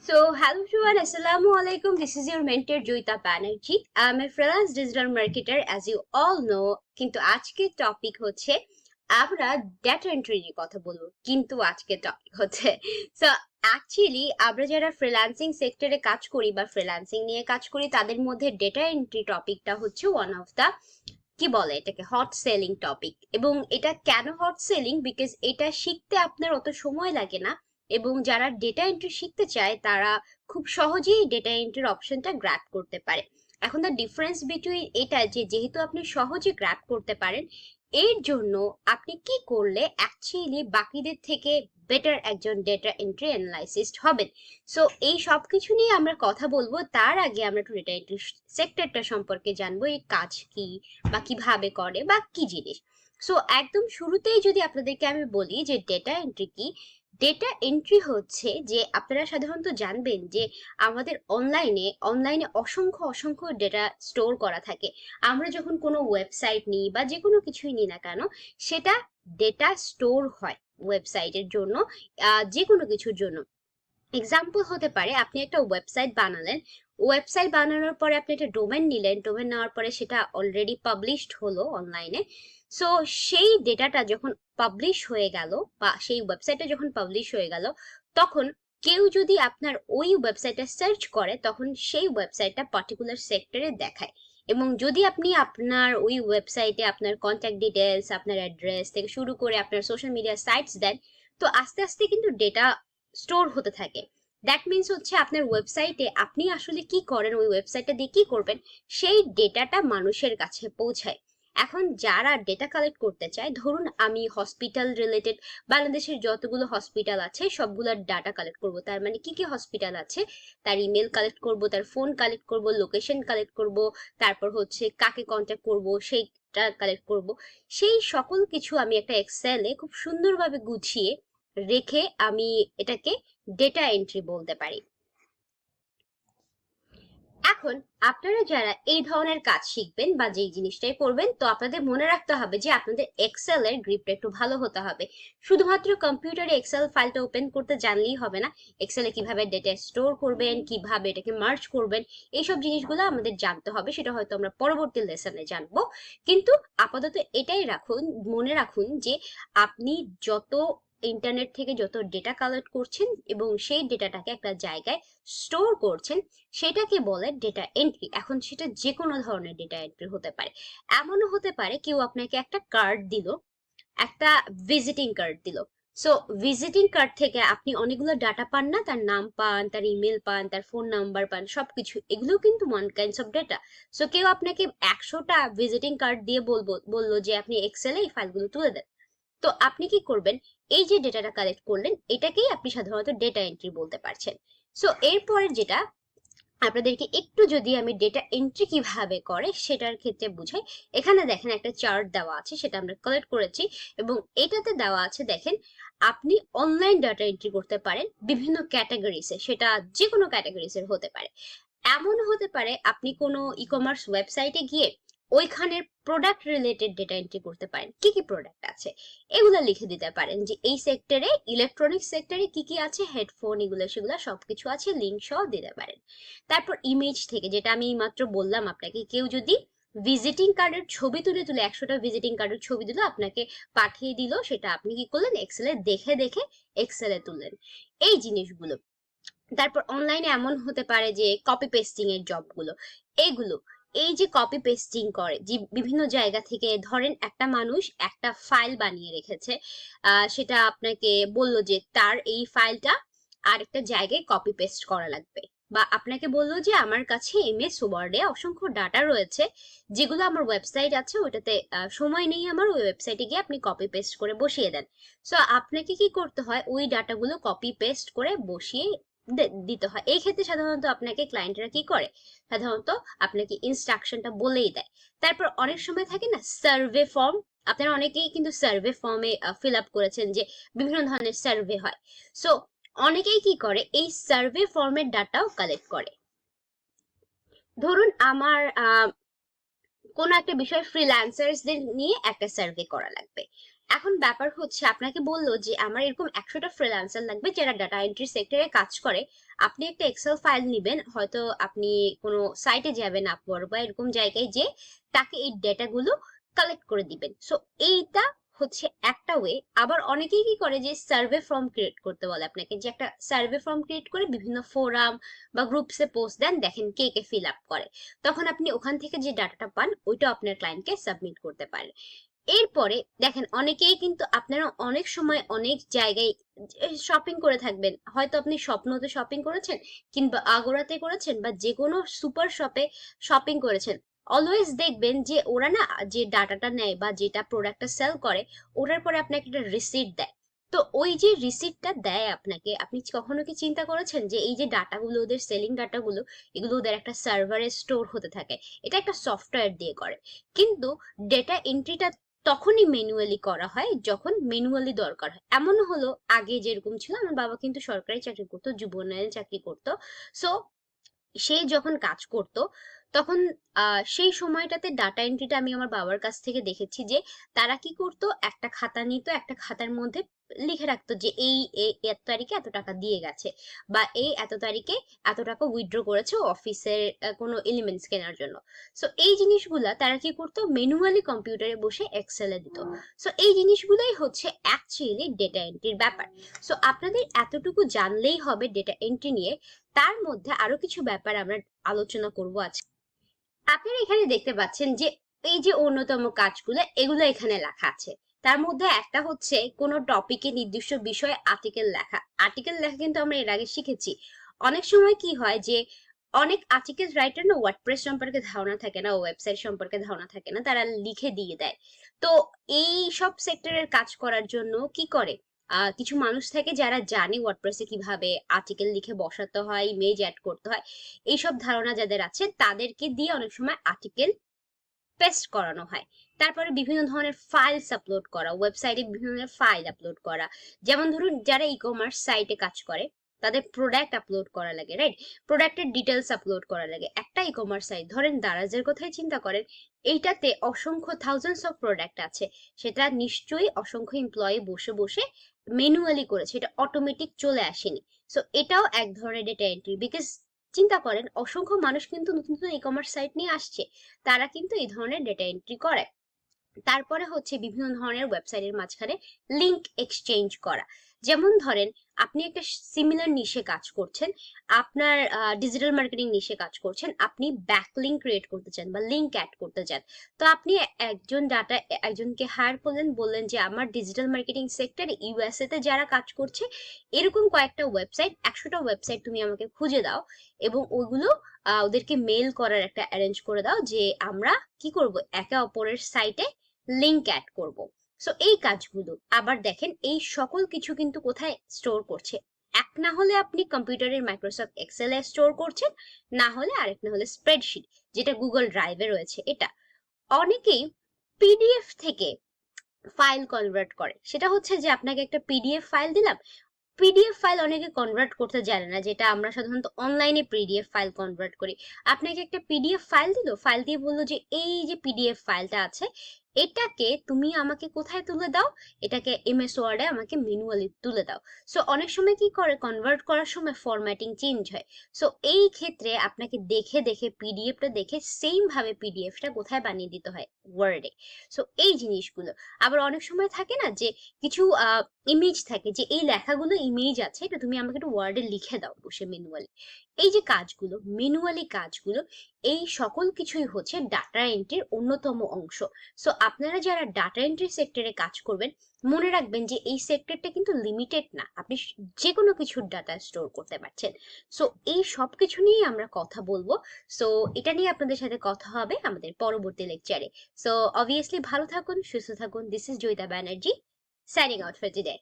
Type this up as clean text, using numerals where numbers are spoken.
Hello everyone, Assalamu alaikum. This is your mentor Joita Banerjee. I'm a freelance digital marketer, as you all know. কিন্তু আজকের topic হচ্ছে আমরা data entry নিয়ে কথা বলবো। কিন্তু আজকের টপিক হচ্ছে সো অ্যাকচুয়ালি আমরা যারা ফ্রিল্যান্সিং সেক্টরে কাজ করি বা ফ্রিল্যান্সিং নিয়ে কাজ করি তাদের মধ্যে ডেটা এন্ট্রি টপিকটা হচ্ছে ওয়ান অফ দা কি বলে এটাকে হট সেলিং টপিক। এবং এটা কেন হট সেলিং? বিকজ এটা শিখতে আপনার অত সময় লাগে না, এবং যারা ডেটা এন্ট্রি শিখতে চায় তারা খুব সহজেই ডেটা এন্ট্রির অপশনটা গ্র্যাব করতে পারে। এখন দ্য ডিফারেন্স বিটুইন এটা যে যেহেতু আপনি সহজে গ্র্যাব করতে পারেন, এর জন্য আপনি কি করলে অ্যাকচুয়ালি বাকিদের থেকে বেটার একজন ডেটা এন্ট্রি অ্যানালাইসিস্ট হবেন। সো এই সব কিছু নিয়ে আমরা কথা বলবো। তার আগে আমরা একটু ডেটা এন্ট্রি সেক্টরটা সম্পর্কে জানবো, এই কাজ কি বা কিভাবে করে বা কি জিনিস। সো একদম শুরুতেই যদি আপনাদেরকে আমি বলি যে ডেটা এন্ট্রি কি, ডেটা এন্ট্রি হচ্ছে যে আপনারা সাধারণত জানবেন যে আমাদের অনলাইনে অসংখ্য অসংখ্য ডেটা স্টোর করা থাকে। আমরা যখন কোনো ওয়েবসাইট নিই বা যে কোনো কিছুই নিই না কেন, সেটা ডেটা স্টোর হয় ওয়েবসাইটের জন্য, যে কোনো কিছুর জন্য। এক্সাম্পল হতে পারে আপনি একটা ওয়েবসাইট বানালেন, ওয়েবসাইট বানানোর পরে আপনি একটা ডোমেন নিলেন, ডোমেন নেওয়ার পরে সেটা অলরেডি পাবলিশড হলো অনলাইনে। সো সেই ডেটাটা যখন পাবলিশ হয়ে গেল বা সেই ওয়েবসাইটে যখন পাবলিশ হয়ে গেল, তখন কেউ যদি আপনার ওই ওয়েবসাইটে সার্চ করে তখন সেই ওয়েবসাইটটা পার্টিকুলার সেক্টরে দেখায়। এবং যদি আপনি আপনার ওই ওয়েবসাইটে আপনার কন্ট্যাক্ট ডিটেলস, আপনার অ্যাড্রেস থেকে শুরু করে আপনার সোশ্যাল মিডিয়া সাইটস দেন, তো আস্তে আস্তে কিন্তু ডেটা স্টোর হতে থাকে। দ্যাট মিনস হচ্ছে আপনার ওয়েবসাইটে আপনি আসলে কি করেন, ওই ওয়েবসাইটটা দিয়ে কি করবেন, সেই ডেটাটা মানুষের কাছে পৌঁছায়। এখন যারা ডেটা কালেক্ট করতে চায়, ধরুন আমি হসপিটাল রিলেটেড বাংলাদেশের যতগুলো হসপিটাল আছে সবগুলোর ডাটা কালেক্ট করব। তার মানে কি কি হসপিটাল আছে তার ইমেল কালেক্ট করব, তার ফোন কালেক্ট করব, লোকেশন কালেক্ট করব, তারপর হচ্ছে কাকে কন্ট্যাক্ট করব সেইটা কালেক্ট করব। সেই সকল কিছু আমি একটা এক্সেলে খুব সুন্দরভাবে গুছিয়ে রেখে আমি এটাকে ডেটা এন্ট্রি বলতে পারি। এখন আপনারা যারা এই ধরনের কাজ শিখবেন বা যেই জিনিসটাই করবেন, তো আপনাদের মনে রাখতে হবে যে আপনাদের এক্সেল এর গ্রিপটা একটু ভালো হতে হবে। শুধুমাত্র কম্পিউটারে এক্সেল ফাইলটা ওপেন করতে জানলেই হবে না, এক্সেলে কিভাবে ডেটা স্টোর করবেন, কিভাবে এটাকে মার্জ করবেন, এইসব জিনিসগুলো আমাদের জানতে হবে। সেটা হয়তো আমরা পরবর্তী লেসনে জানবো। কিন্তু আপাতত এটাই রাখুন, মনে রাখুন যে আপনি যত ইন্টারনেট থেকে যত ডেটা কালেক্ট করছেন এবং সেই ডেটাটাকে একটা জায়গায় স্টোর করছেন, সেটাকে বলে ডেটা এন্ট্রি। এখন সেটা যে কোনো ধরনের ডেটা এন্ট্রি হতে পারে। এমনও হতে পারে কেউ আপনাকে একটা কার্ড দিল, একটা ভিজিটিং কার্ড দিল। সো ভিজিটিং কার্ড থেকে আপনি অনেকগুলো ডাটা পান না, তার নাম পান, তার ইমেল পান, তার ফোন নাম্বার পান, সবকিছু এগুলো কিন্তু one kinds of data. So কেউ আপনাকে 100টা ভিজিটিং কার্ড দিয়ে বললো যে আপনি এক্সেলে এই ফাইলগুলো তুলে দেন, তো আপনি কি করবেন? এই যে ডেটাটা কালেক্ট করলেন এটাকেই আপনি সাধারণত ডেটা এন্ট্রি বলতে পারছেন। সো এরপরের যেটা আপনাদেরকে একটু যদি আমি ডেটা এন্ট্রি কিভাবে করে সেটার ক্ষেত্রে বুঝাই, এখানে দেখেন একটা চার্ট দেওয়া আছে, সেটা আমরা কালেক্ট করেছি। এবং এটাতে দেওয়া আছে দেখেন, আপনি অনলাইন ডাটা এন্ট্রি করতে পারেন বিভিন্ন ক্যাটাগরিসে, সেটা যে কোনো ক্যাটাগরিসের হতে পারে। এমন হতে পারে আপনি কোনো ই কমার্স ওয়েবসাইটে গিয়ে ওইখানের প্রোডাক্ট রিলেটেড ডেটা এন্ট্রি করতে পারেন, কি কি প্রোডাক্ট আছে এগুলো লিখে দিতে পারেন, যে এই সেক্টরে ইলেকট্রনিক্স সেক্টরে কি কি আছে, হেডফোন এগুলো সেগুলো সবকিছু আছে, লিঙ্ক সহ দিতে পারেন। তারপর ইমেজ থেকে, যেটা আমি মাত্র বললাম আপনাকে, কেউ যদি ভিজিটিং কার্ডের ছবি তুলে তুলে 100টা ভিজিটিং কার্ডের ছবি দিল আপনাকে পাঠিয়ে দিল, সেটা আপনি কি করলেন, এক্সেলে দেখে দেখে এক্সেলে তুললেন, এই জিনিসগুলো। তারপর অনলাইনে এমন হতে পারে যে কপি পেস্টিং এর জবগুলো, এইগুলো, এই যে কপি পেস্টিং করে যে বিভিন্ন জায়গা থেকে, ধরেন একটা মানুষ একটা ফাইল বানিয়ে রেখেছে, সেটা আপনাকে বলল যে তার এই ফাইলটা আরেকটা জায়গায় কপি পেস্ট করা লাগবে, বা আপনাকে বললো যে আমার কাছে এমএস ওয়ার্ডে অসংখ্য ডাটা রয়েছে যেগুলো আমার ওয়েবসাইট আছে ওটাতে সময় নেই আমার, ওই ওয়েবসাইটে গিয়ে আপনি কপি পেস্ট করে বসিয়ে দেন। সো আপনাকে কি করতে হয়, ওই ডাটাগুলো কপি পেস্ট করে বসিয়ে দিতে হয়। এই ক্ষেত্রে সাধারণত আপনাকে ক্লায়েন্টরা কি করে, সাধারণত আপনাকে ইনস্ট্রাকশনটা বলেই দেয়। তারপর অনেক সময় থাকে না সার্ভে ফর্ম, আপনারা অনেকেই কিন্তু সার্ভে ফর্মে ফিল আপ করেছেন যে বিভিন্ন ধরনের সার্ভে হয়। সো অনেকেই কি করে, এই সার্ভে ফর্মের ডাটাও কালেক্ট করে। ধরুন আমার কোনো একটা বিষয় ফ্রিল্যান্সার্সদের নিয়ে একটা সার্ভে করা লাগবে। এখন ব্যাপার হচ্ছে আপনাকে বললো যে আমার এরকম 100টা ফ্রিল্যান্সার লাগবে যারা ডাটা এন্ট্রি সেক্টরে কাজ করে। আপনি একটা এক্সেল ফাইল নিবেন, হয়তো আপনি কোনো সাইটে যাবেন আপওয়ার্ক বা এরকম জায়গায় যে তাকে এই ডেটাগুলো কালেক্ট করে দিবেন। সো এইটা হচ্ছে একটা ওয়ে। আবার অনেকেই কি করে যে সার্ভে ফর্ম ক্রিয়েট করতে বলে আপনাকে, যে একটা সার্ভে ফর্ম ক্রিয়েট করে বিভিন্ন ফোরাম বা গ্রুপসে পোস্ট দেন, দেখেন কে কে ফিল আপ করে। তখন আপনি ওখান থেকে যে ডাটাটা পান ওইটা আপনার ক্লায়েন্টকে সাবমিট করতে পারেন। এরপরে দেখেন অনেকেই কিন্তু, আপনারা অনেক সময় অনেক জায়গায় শপিং করে থাকবেন, হয়তো আপনি স্বপ্নতে শপিং করেছেন কিংবা আগোরাতে করেছেন বা যে কোনো সুপার শপে শপিং করেছেন। অলওয়েজ দেখবেন যে ওরা না, যে ডাটাটা নেয় বা যেটা প্রোডাক্টটা সেল করে, ওটার পরে আপনাকে একটা রিসিট দেয়। তো ওই যে রিসিটটা দেয় আপনাকে, আপনি কখনো কি চিন্তা করেছেন যে এই যে ডাটাগুলো, ওদের সেলিং ডাটাগুলো, এগুলো ওদের একটা সার্ভারে স্টোর হতে থাকে, এটা একটা সফটওয়্যার দিয়ে করে। কিন্তু ডেটা এন্ট্রিটা তখনই ম্যানুয়ালি করা হয় যখন ম্যানুয়ালি দরকার হয়। এমনও হলো, আগে যেরকম ছিল, আমার বাবা কিন্তু সরকারি চাকরি করতো, যুব উন্নয়নে চাকরি করতো। সো সে যখন কাজ করত তখন সেই সময়টাতে ডাটা এন্ট্রিটা আমি আমার বাবার কাছ থেকে দেখেছি যে তারা কি করতো, একটা খাতা নিত, একটা খাতার মধ্যে লিখে রাখতো যে এত তারিখে এত টাকা দিয়ে গেছে, বা এই এত তারিখে এত টাকা উইথড্র করেছে অফিসের কোনো এলিমেন্টস কেনার জন্য। সো এই জিনিসগুলা তারা কি করতো, ম্যানুয়ালি কম্পিউটারে বসে এক্সেলে দিত। সো এই জিনিসগুলোই হচ্ছে অ্যাকচুয়ালি ডেটা এন্ট্রির ব্যাপার। সো আপনাদের এতটুকু জানলেই হবে ডেটা এন্ট্রি নিয়ে। তার মধ্যে আরো কিছু ব্যাপার আমরা আলোচনা করব আজকে। আপনারা এখানে দেখতে পাচ্ছেন যে এই যে অন্যতম কাজগুলো, এগুলো এখানে লেখা আছে। তার মধ্যে একটা হচ্ছে কোনো টপিকে নির্দিষ্ট বিষয়ে আর্টিকেল লেখা। আর্টিকেল লেখা কিন্তু আমরা এর আগে শিখেছি। অনেক সময় কি হয় যে অনেক আর্টিকেল রাইটার না ওয়ার্ডপ্রেস সম্পর্কে ধারণা থাকে না, ওয়েবসাইট সম্পর্কে ধারণা থাকে না, তারা লিখে দিয়ে দেয়। তো এই সব সেক্টরের কাজ করার জন্য কি করে, কিছু মানুষ থাকে যারা জানে ওয়ার্ডপ্রেসে কিভাবে আর্টিকেল লিখে বসাতে হয়, ইমেজ অ্যাড করতে হয়। এইসব ধারণা যাদের আছে তাদেরকে দিয়ে অনেক সময় আর্টিকেল পেস্ট করানো হয়। তারপরে বিভিন্ন ধরনের ফাইলস আপলোড করা, ওয়েবসাইটে বিভিন্ন ধরনের ফাইল আপলোড করা। যেমন ধরুন যারা ই কমার্স সাইটে কাজ করে তাদের প্রোডাক্ট আপলোড করা লাগে, রাইট? প্রোডাক্টের ডিটেলস আপলোড করা লাগে। একটা ই কমার্স সাইট ধরেন দারাজের কথাই চিন্তা করেন, এইটাতে অসংখ্য থাউজেন্ডস অফ প্রোডাক্ট আছে। সেটা নিশ্চয়ই অসংখ্য এমপ্লয়ি বসে বসে ম্যানুয়ালি করেছে, এটা অটোমেটিক চলে আসেনি। সো এটাও এক ধরনের ডেটা এন্ট্রি, বিকজ চিন্তা করেন অসংখ্য মানুষ কিন্তু নতুন নতুন ই কমার্স সাইট নিয়ে আসছে, তারা কিন্তু এই ধরনের ডেটা এন্ট্রি করে। তারপরে হচ্ছে বিভিন্ন ধরনের ওয়েবসাইটের মাঝখানে লিংক এক্সচেঞ্জ করা। যেমন ধরেন আপনি একটা সিমিলার নিশে কাজ করছেন, আপনার ডিজিটাল মার্কেটিং নিশে কাজ করছেন, আপনি ব্যাকলিংক ক্রিয়েট করতে চান বা লিংক অ্যাড করতে চান। তো আপনি একজনকে হায়ার করলেন, বললেন যে আমার ডিজিটাল মার্কেটিং সেক্টরে ইউএসএ তে যারা কাজ করছে এরকম কয়েকটা ওয়েবসাইট, 100টা ওয়েবসাইট তুমি আমাকে খুঁজে দাও, এবং ওইগুলো ওদেরকে মেল করার একটা অ্যারেঞ্জ করে দাও যে আমরা কি করব, একে অপরের সাইটে লিংক অ্যাড করব। সো এই কাজগুলো আবার দেখেন, এই সকল কিছু কিন্তু কোথায় স্টোর করছে, এক না হলে আপনি কম্পিউটারের মাইক্রোসফট এক্সেলে স্টোর করছেন, না হলে আরেক না হলে স্প্রেডশিট, যেটা গুগল ড্রাইভে রয়েছে। এটা অনেকেই পিডিএফ থেকে ফাইল কনভার্ট করে। সেটা হচ্ছে যে আপনাকে একটা পিডিএফ ফাইল দিলাম, পিডিএফ ফাইল অনেকে কনভার্ট করতে জানে না, যেটা আমরা সাধারণত অনলাইনে পিডিএফ ফাইল কনভার্ট করি। আপনাকে একটা পিডিএফ ফাইল দিল, ফাইল দিয়ে বললো যে এই যে পিডিএফ ফাইলটা আছে এটাকে তুমি আমাকে কোথায় তুলে দাও, এটাকে এমএস ওয়ার্ডে আমাকে ম্যানুয়ালি তুলে দাও। সো অনেক সময় কি করে, কনভার্ট করার সময় ফরম্যাটিং চেঞ্জ হয়। সো এই ক্ষেত্রে আপনাকে দেখে দেখে পিডিএফটা দেখে সেম ভাবে পিডিএফটা কোথায় বানিয়ে দিতে হয়, ওয়ার্ডে। সো এই জিনিসগুলো। আবার অনেক সময় থাকে না যে কিছু ইমেজ থাকে, যে এই লেখাগুলো ইমেজ আছে, এটা তুমি আমাকে একটু ওয়ার্ডে লিখে দাও বসে ম্যানুয়ালি। এই যে কাজগুলো, ম্যানুয়ালি কাজগুলো, এই সকল কিছুই হচ্ছে ডাটা এন্ট্রির অন্যতম অংশ। সো আপনারা যারা ডাটা এন্ট্রি সেক্টরে কাজ করবেন, মনে রাখবেন যে এই সেক্টরটা কিন্তু লিমিটেড না, আপনি যে কোনো কিছুর ডাটা স্টোর করতে পারছেন। সো এই সব কিছু নিয়েই আমরা কথা বলবো। সো এটা নিয়ে আপনাদের সাথে কথা হবে আমাদের পরবর্তী লেকচারে। সো অবভিয়াসলি ভালো থাকুন, সুস্থ থাকুন। This is Joyita Banerjee, signing out for today.